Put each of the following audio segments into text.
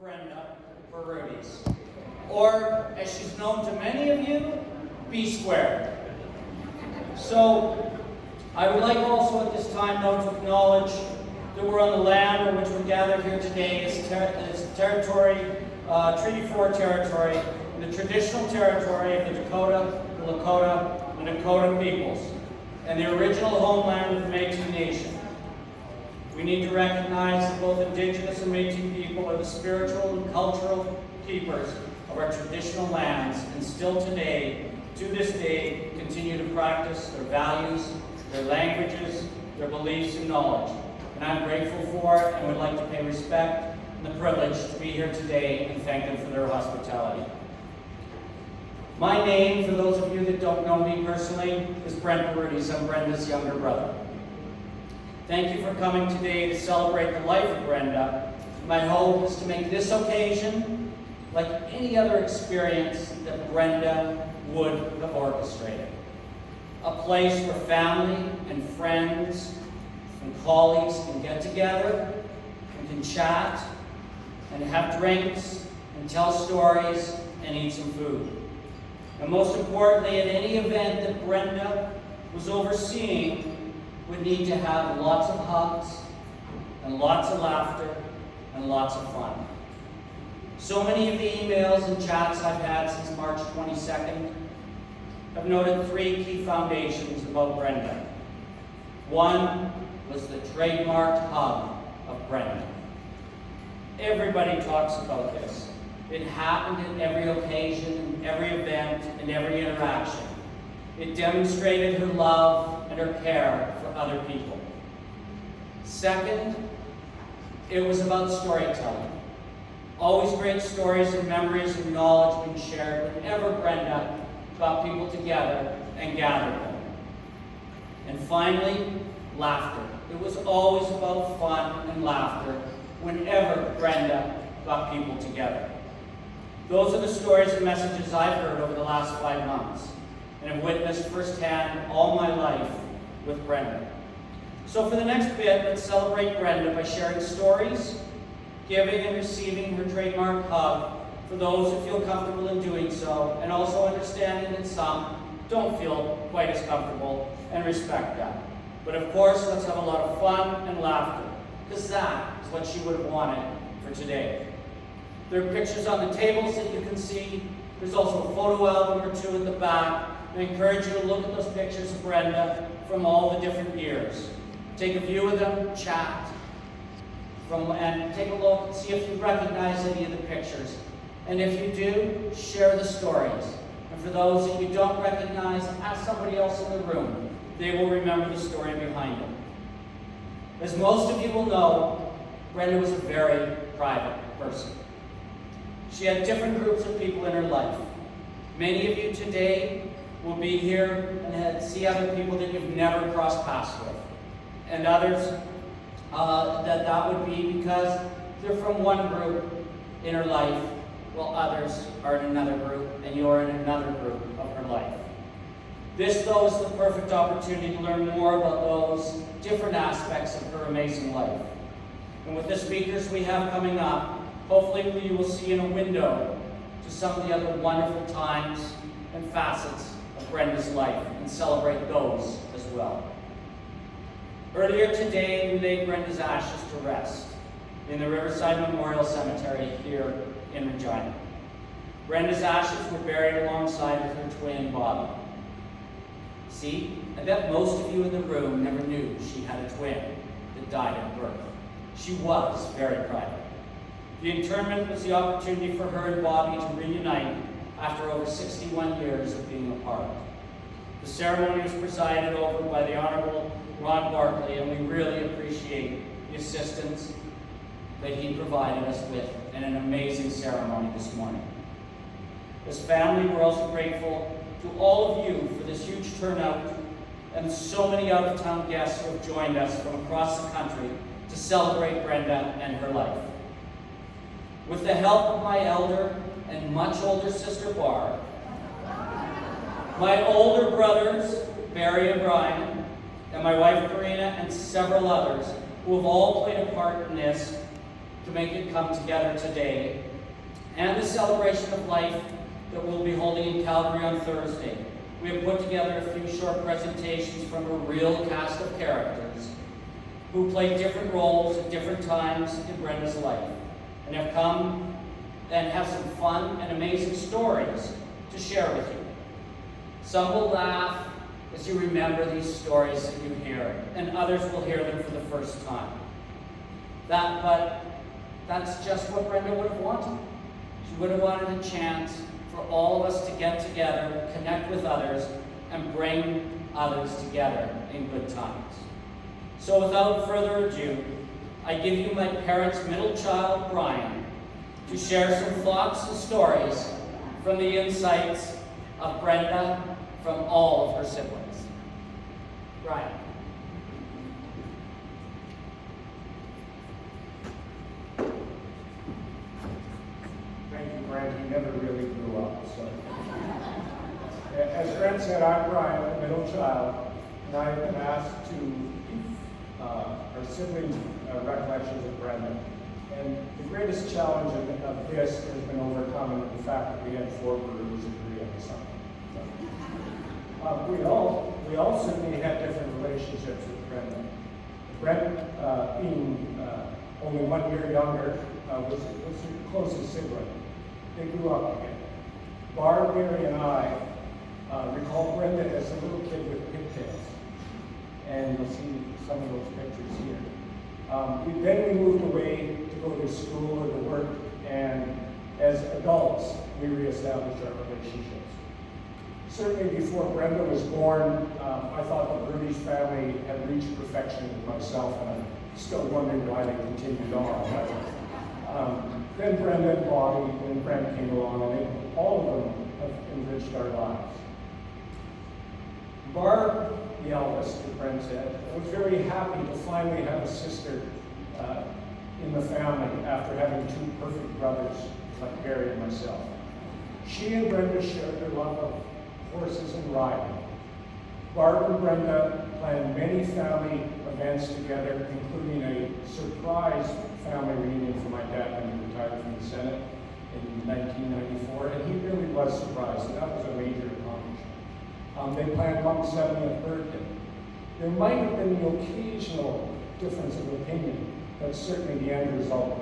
Brenda for Rudy's. Or, as she's known to many of you, B squared. So, I would like also at this time now to acknowledge that we're on the land on which we're gathered here today as territory, Treaty 4 territory, the traditional territory of the Dakota, the Lakota, and Dakota peoples, and the original homeland of the Métis Nation. We need to recognize that both Indigenous and Métis people are the spiritual and cultural keepers of our traditional lands, and still today, to this day, continue to practice their values, their languages, their beliefs and knowledge. And I'm grateful for it and would like to pay respect and the privilege to be here today and thank them for their hospitality. My name, for those of you that don't know me personally, is Brenda Rudy's. I'm Brenda's younger brother. Thank you for coming today to celebrate the life of Brenda. My hope is to make this occasion like any other experience that Brenda would have orchestrated. A place where family and friends and colleagues can get together and can chat and have drinks and tell stories and eat some food. And most importantly, at any event that Brenda was overseeing would need to have lots of hugs and lots of laughter and lots of fun. So many of the emails and chats I've had since March 22nd have noted three key foundations about Brenda. One was the trademarked hug of Brenda. Everybody talks about this. It happened at every occasion, every event, and every interaction. It demonstrated her love and her care for other people. Second, it was about storytelling. Always great stories and memories and knowledge being shared whenever Brenda got people together and gathered them. And finally, laughter. It was always about fun and laughter whenever Brenda got people together. Those are the stories and messages I've heard over the last 5 months and have witnessed firsthand all my life with Brenda. So for the next bit, let's celebrate Brenda by sharing stories, giving and receiving her trademark hug for those who feel comfortable in doing so, and also understanding that some don't feel quite as comfortable, and respect that. But of course, let's have a lot of fun and laughter, because that is what she would have wanted for today. There are pictures on the tables that you can see. There's also a photo album or two at the back. I encourage you to look at those pictures of Brenda from all the different years. Take a view of them, chat, and take a look and see if you recognize any of the pictures. And if you do, share the stories. And for those that you don't recognize, ask somebody else in the room. They will remember the story behind it. As most of you will know, Brenda was a very private person. She had different groups of people in her life. Many of you today will be here and see other people that you've never crossed paths with. And others, that would be because they're from one group in her life, while others are in another group, and you're in another group of her life. This, though, is the perfect opportunity to learn more about those different aspects of her amazing life. And with the speakers we have coming up, hopefully you will see in a window to some of the other wonderful times and facets of Brenda's life and celebrate those as well. Earlier today, we laid Brenda's ashes to rest in the Riverside Memorial Cemetery here in Regina. Brenda's ashes were buried alongside with her twin, Bobby. See, I bet most of you in the room never knew she had a twin that died at birth. She was very private. The interment was the opportunity for her and Bobby to reunite after over 61 years of being apart. The ceremony was presided over by the Honorable Ron Barkley, and we really appreciate the assistance that he provided us with in an amazing ceremony this morning. As family, we're also grateful to all of you for this huge turnout and so many out-of-town guests who have joined us from across the country to celebrate Brenda and her life. With the help of my elder and much older sister, Barb, my older brothers, Barry and Brian, and my wife, Karina, and several others who have all played a part in this, to make it come together today, and the celebration of life that we'll be holding in Calgary on Thursday. We have put together a few short presentations from a real cast of characters who played different roles at different times in Brenda's life, and have come and have some fun and amazing stories to share with you. Some will laugh as you remember these stories that you hear, and others will hear them for the first time. But that's just what Brenda would have wanted. She would have wanted a chance for all of us to get together, connect with others, and bring others together in good times. So without further ado, I give you my parents' middle child, Brian, to share some thoughts and stories from the insights of Brenda from all of her siblings. Brian. Thank you, Brent. He never really grew up. So, as Brent said, I'm Brian, the middle child, and I have been asked to give our siblings recollections of Brenda. And the greatest challenge of this has been overcome in the fact that we had 4 brothers and 3 of us. We all certainly had different relationships with Brenda. Brent, being only 1 year younger, was her closest sibling. They grew up together. Barb, Mary, and I recall Brenda as a little kid with pigtails. And you'll see some of those pictures here. Then we moved away to go to school or to work, and as adults, we reestablished our relationships. Certainly before Brenda was born, I thought the British family had reached perfection with myself, and I'm still wondering why they continued on. Then Brenda and Bobby and Brent came along, and all of them have enriched our lives. Barb, the eldest, as Brent said, was very happy to finally have a sister in the family after having 2 perfect brothers like Barry and myself. She and Brenda shared their love of horses and riding. Barb and Brenda planned many family events together, including a surprise family reunion for my dad when he retired from the Senate in 1994, and he really was surprised. That was a major accomplishment. They planned Mom's 70th birthday. There might have been the occasional difference of opinion, but certainly the end result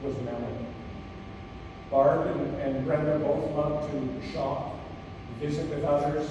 was memorable. Barb and Brenda both loved to shop, visit with others,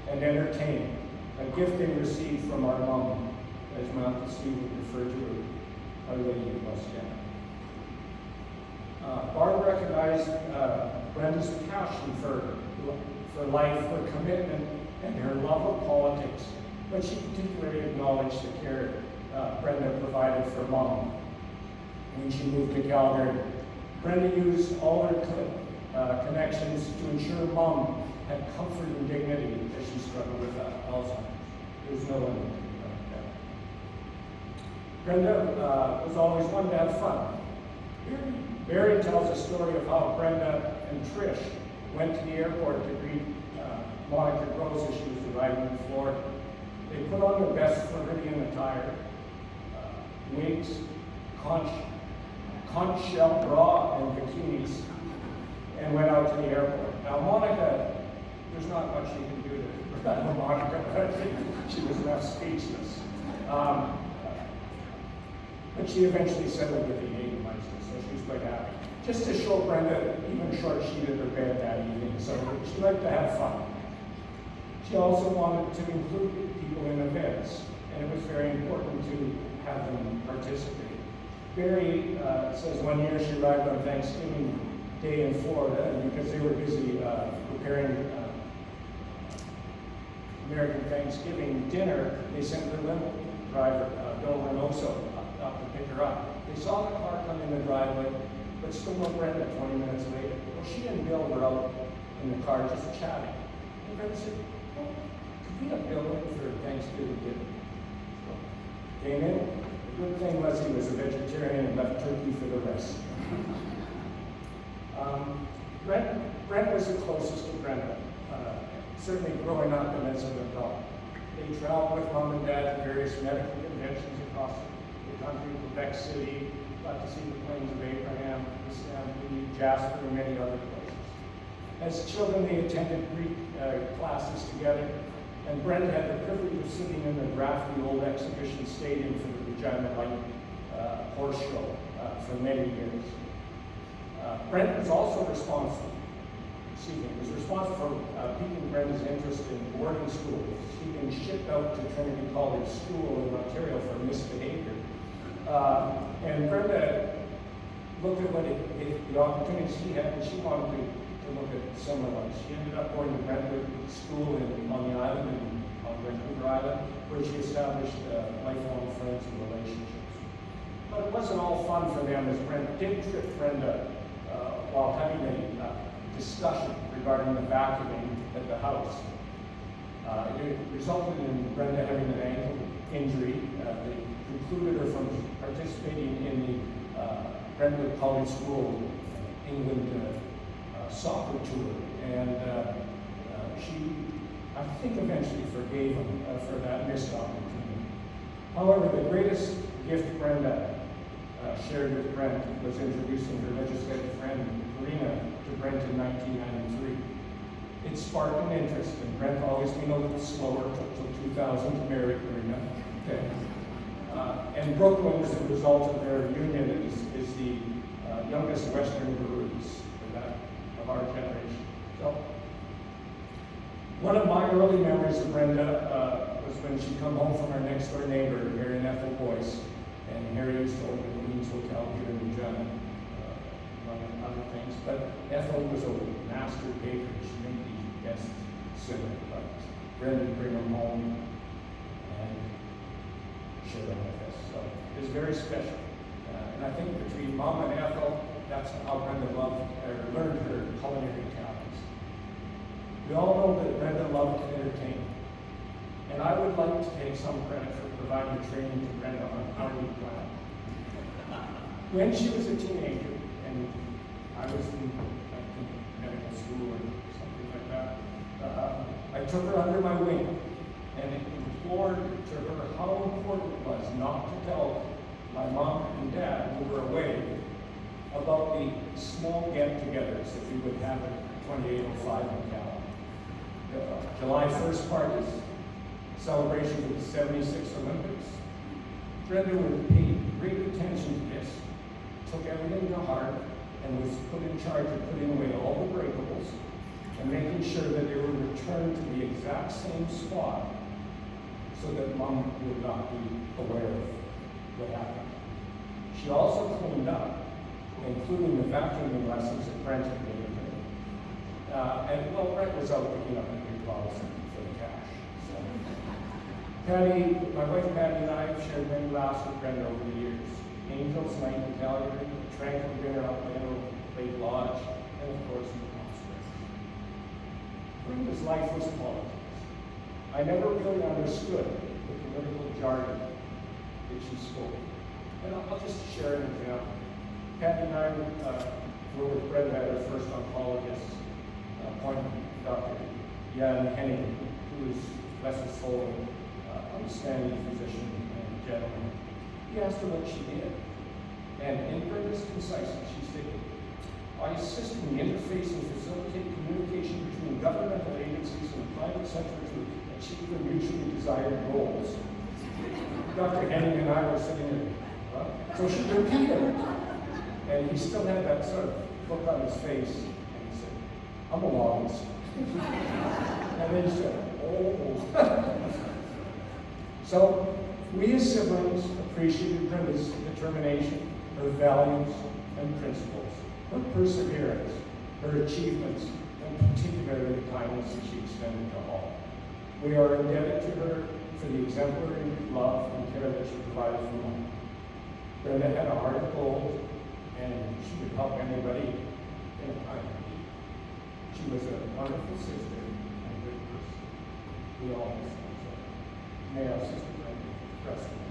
and entertain, a gift they received from our mom, as Mount Steve would refer to her, Our Lady of Lusciana. Barb recognized Brenda's passion for life, her commitment, and her love of politics, but she particularly acknowledged the care Brenda provided for Mom when she moved to Calgary. Brenda used all her connections to ensure Mom had comfort and dignity as she struggled with Alzheimer's. There's no one like that. Brenda was always one to have fun. Barry tells a story of how Brenda and Trish went to the airport to greet Monica Gross as she was arriving in Florida. They put on their best Floridian attire, wigs, conch shell bra, and bikinis, and went out to the airport. Now, Monica, there's not much you can do to Monica, but I think she was left speechless. But she eventually settled with the Canadian license, so she was quite happy. Just to show Brenda, even short-sheeted her bed that evening, so she liked to have fun. She also wanted to include people in events, and it was very important to have them participate. Barry says one year she arrived on Thanksgiving Day in Florida, and because they were busy preparing American Thanksgiving dinner, they sent their limo driver, Bill Reynoso, up to pick her up. They saw the car come in the driveway, but still no Brenda 20 minutes later. Well, she and Bill were out in the car just chatting. And Brenda said, well, could we have Bill in for Thanksgiving dinner? So, came in. The good thing was he was a vegetarian and left turkey for the rest. Brent was the closest to Brenda, certainly growing up and as an adult. They traveled with Mom and Dad to various medical conventions across the country, Quebec City, got to see the plains of Jasper, and many other places. As children, they attended Greek classes together, and Brenda had the privilege of sitting in the drafty old exhibition stadium for the Regina Light horse show for many years. Brenda was also responsible for piquing Brenda's interest in boarding schools. She'd been shipped out to Trinity College School in Ontario for misbehavior. And Brenda looked at the opportunities she had, and she wanted to look at similar ones. She ended up going to Brentwood School on the island, on Vancouver Island, where she established lifelong friends and relationships. But it wasn't all fun for them, as Brenda did trip Brenda while having a discussion regarding the vacuuming at the house. It resulted in Brenda having an ankle injury. They precluded her from participating in the Brentwood College School England soccer tour. And she, I think, eventually forgave him for that missed opportunity. However, the greatest gift Brenda shared with Brent was introducing her legislative friend, Regina, to Brent in 1993. It sparked an interest, and Brent, always being a little slower, took till 2000 to marry Regina. Okay. And Brooklyn, as a result of their union, is the youngest Western breweries of our generation. So, one of my early memories of Brenda was when she'd come home from our next door neighbor, Harry and Ethel Boyce, and Harry used to open the Queen's Hotel here in Regina, among other things. But Ethel was a master baker. She made the best cinnamon. But Brenda would bring them home and share them with us. So it was very special. And I think between Mom and Ethel, that's how Brenda learned her culinary talents. We all know that Brenda loved to entertain. And I would like to take some credit for providing training to Brenda on how we plan. When she was a teenager, and I was in medical school or something like that, I took her under my wing and implored to her how important it was not to tell my mom and dad, who were away, about the small get-togethers that we would have at 2805 McAllen. The July 1st parties, celebrations of the 76 Olympics. Brenda would pay great attention to this, took everything to heart, and was put in charge of putting away all the breakables and making sure that they were returned to the exact same spot so that Mom would not be aware of what happened. She also cleaned up, including the vacuuming lessons that Brent had given her. And well, Brent was out picking up the big bottles for the cash. So. Patty, my wife Patty and I have shared many laughs with Brenda over the years. Angels, Night in Calgary, tranquil dinner up Leno Lake Lodge, and of course in the Palm Springs. Brenda's life was politics. I never really understood the political jargon that she spoke. And I'll just share an example. Patty and I were with Brenda at her first oncologist appointment, Dr. Jan Henning, who is, bless his soul, outstanding physician and gentleman. He asked her what she did. And in Brenda's conciseness, she stated, I assist in the interface and facilitate communication between governmental agencies and the private sector to achieve their mutually desired goals. Dr. Henning and I were sitting there. So she repeated it. And he still had that sort of look on his face. And he said, I'm a lobbyist. And then he said, oh. So we as siblings appreciated Brenda's determination, her values and principles, her perseverance, her achievements, and particularly the kindness that she extended to all. We are indebted to her for the exemplary love and care that she provided for all. Brenda had a heart of gold, and she would help anybody in a time of need. She was a wonderful sister and a good person. We all miss her. May our sister Brenda rest in peace.